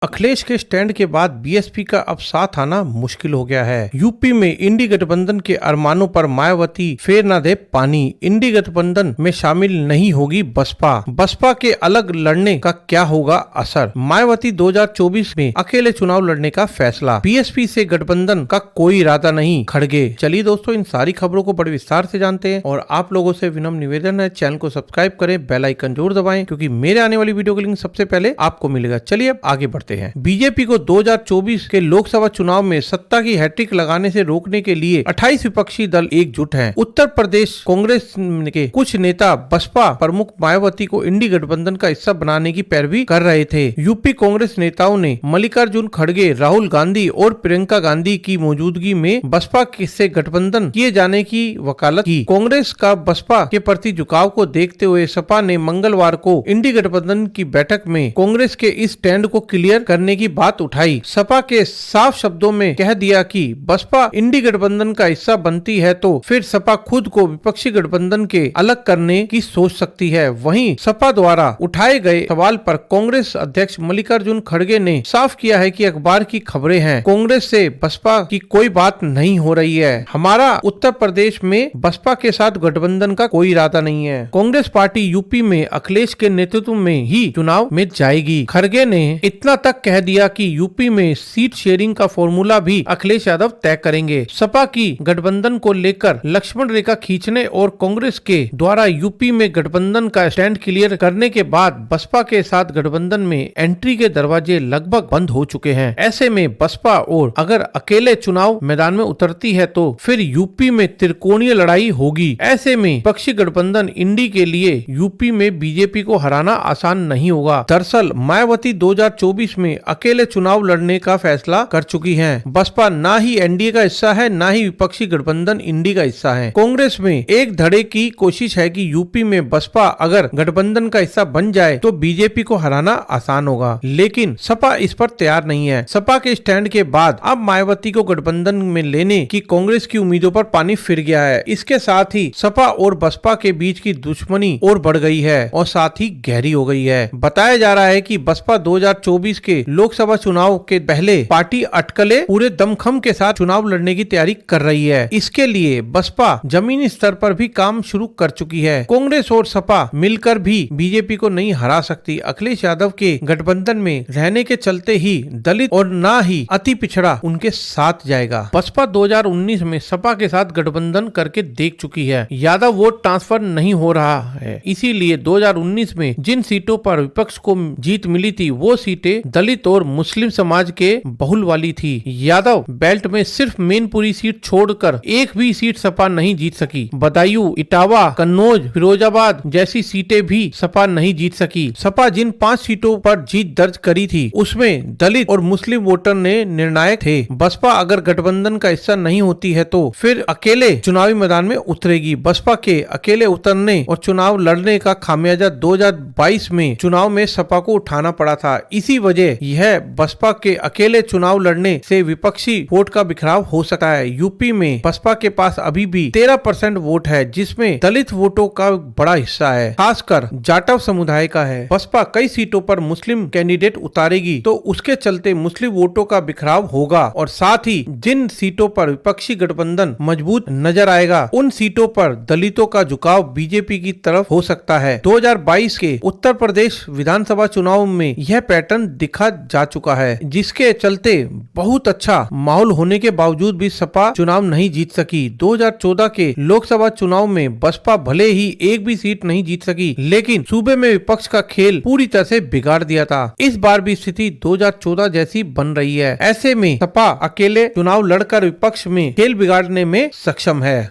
अखिलेश के स्टैंड के बाद बीएसपी का अब साथ आना मुश्किल हो गया है। यूपी में इंडी गठबंधन के अरमानों पर मायावती फेर न दे पानी। इंडी गठबंधन में शामिल नहीं होगी बसपा। बसपा के अलग लड़ने का क्या होगा असर। मायावती 2024 में अकेले चुनाव लड़ने का फैसला। बीएसपी से गठबंधन का कोई इरादा नहीं। खड़गे। चलिए दोस्तों, इन सारी खबरों को बड़े विस्तार से जानते हैं और आप लोगों से विनम्र निवेदन है, चैनल को सब्सक्राइब करें, बेल आइकन जरूर दबाएं क्योंकि मेरे आने वाली वीडियो का लिंक सबसे पहले आपको मिलेगा। चलिए अब आगे बढ़ते हैं। बीजेपी को 2024 के लोकसभा चुनाव में सत्ता की हैट्रिक लगाने से रोकने के लिए 28 विपक्षी दल एकजुट हैं। उत्तर प्रदेश कांग्रेस के कुछ नेता बसपा प्रमुख मायावती को इंडी गठबंधन का हिस्सा बनाने की पैरवी कर रहे थे। यूपी कांग्रेस नेताओं ने मल्लिकार्जुन खड़गे, राहुल गांधी और प्रियंका गांधी की मौजूदगी में बसपा से गठबंधन किए जाने की वकालत की। कांग्रेस का बसपा के प्रति झुकाव को देखते हुए सपा ने मंगलवार को इंडी गठबंधन की बैठक में कांग्रेस के इस स्टैंड को क्लियर करने की बात उठाई। सपा के साफ शब्दों में कह दिया कि बसपा इंडी गठबंधन का हिस्सा बनती है तो फिर सपा खुद को विपक्षी गठबंधन के अलग करने की सोच सकती है। वहीं सपा द्वारा उठाए गए सवाल पर कांग्रेस अध्यक्ष मल्लिकार्जुन खड़गे ने साफ किया है कि अखबार की खबरें हैं, कांग्रेस से बसपा की कोई बात नहीं हो रही है। हमारा उत्तर प्रदेश में बसपा के साथ गठबंधन का कोई इरादा नहीं है। कांग्रेस पार्टी यूपी में अखिलेश के नेतृत्व में ही चुनाव में जाएगी। खड़गे ने इतना तक कह दिया कि यूपी में सीट शेयरिंग का फॉर्मूला भी अखिलेश यादव तय करेंगे। सपा की गठबंधन को लेकर लक्ष्मण रेखा खींचने और कांग्रेस के द्वारा यूपी में गठबंधन का स्टैंड क्लियर करने के बाद बसपा के साथ गठबंधन में एंट्री के दरवाजे लगभग बंद हो चुके हैं। ऐसे में बसपा और अगर अकेले चुनाव मैदान में उतरती है तो फिर यूपी में त्रिकोणीय लड़ाई होगी। ऐसे में विपक्षी गठबंधन इंडी के लिए यूपी में बीजेपी को हराना आसान नहीं होगा। दरअसल मायावती 2024 में अकेले चुनाव लड़ने का फैसला कर चुकी हैं। बसपा ना ही एनडीए का हिस्सा है, ना ही विपक्षी गठबंधन इंडी का हिस्सा है। कांग्रेस में एक धड़े की कोशिश है कि यूपी में बसपा अगर गठबंधन का हिस्सा बन जाए तो बीजेपी को हराना आसान होगा, लेकिन सपा इस पर तैयार नहीं है। सपा के स्टैंड के बाद अब मायावती को गठबंधन में लेने की कांग्रेस की उम्मीदों पर पानी फिर गया है। इसके साथ ही सपा और बसपा के बीच की दुश्मनी और बढ़ गई है और साथ ही गहरी हो गई है। बताया जा रहा है कि बसपा 2024 के लोकसभा चुनाव के पहले पार्टी अटकले पूरे दमखम के साथ चुनाव लड़ने की तैयारी कर रही है। इसके लिए बसपा जमीनी स्तर पर भी काम शुरू कर चुकी है। कांग्रेस और सपा मिलकर भी बीजेपी को नहीं हरा सकती। अखिलेश यादव के गठबंधन में रहने के चलते ही दलित और ना ही अति पिछड़ा उनके साथ जाएगा। बसपा 2019 में सपा के साथ गठबंधन करके देख चुकी है। यादव वोट ट्रांसफर नहीं हो रहा है, इसीलिए 2019 में जिन सीटों पर विपक्ष को जीत मिली थी वो सीटें दलित और मुस्लिम समाज के बहुल वाली थी। यादव बेल्ट में सिर्फ मैनपुरी सीट छोड़कर एक भी सीट सपा नहीं जीत सकी। बदायूं, इटावा, कन्नौज, फिरोजाबाद जैसी सीटें भी सपा नहीं जीत सकी। सपा जिन 5 सीटों पर जीत दर्ज करी थी उसमें दलित और मुस्लिम वोटर ने निर्णायक थे। बसपा अगर गठबंधन का हिस्सा नहीं होती है तो फिर अकेले चुनावी मैदान में उतरेगी। बसपा के अकेले उतरने और चुनाव लड़ने का खामियाजा 2022 में चुनाव में सपा को उठाना पड़ा था। इसी वजह यह बसपा के अकेले चुनाव लड़ने से विपक्षी वोट का बिखराव हो सकता है। यूपी में बसपा के पास अभी भी 13% वोट है, जिसमें दलित वोटों का बड़ा हिस्सा है, खासकर जाटव समुदाय का है। बसपा कई सीटों पर मुस्लिम कैंडिडेट उतारेगी तो उसके चलते मुस्लिम वोटों का बिखराव होगा और साथ ही जिन सीटों पर विपक्षी गठबंधन मजबूत नजर आएगा उन सीटों पर दलितों का झुकाव बीजेपी की तरफ हो सकता है। 2022 के उत्तर प्रदेश विधानसभा चुनाव में यह पैटर्न दिखा जा चुका है, जिसके चलते बहुत अच्छा माहौल होने के बावजूद भी सपा चुनाव नहीं जीत सकी। 2014 के लोकसभा चुनाव में बसपा भले ही एक भी सीट नहीं जीत सकी, लेकिन सूबे में विपक्ष का खेल पूरी तरह से बिगाड़ दिया था। इस बार भी स्थिति 2014 जैसी बन रही है। ऐसे में सपा अकेले चुनाव लड़कर विपक्ष में खेल बिगाड़ने में सक्षम है।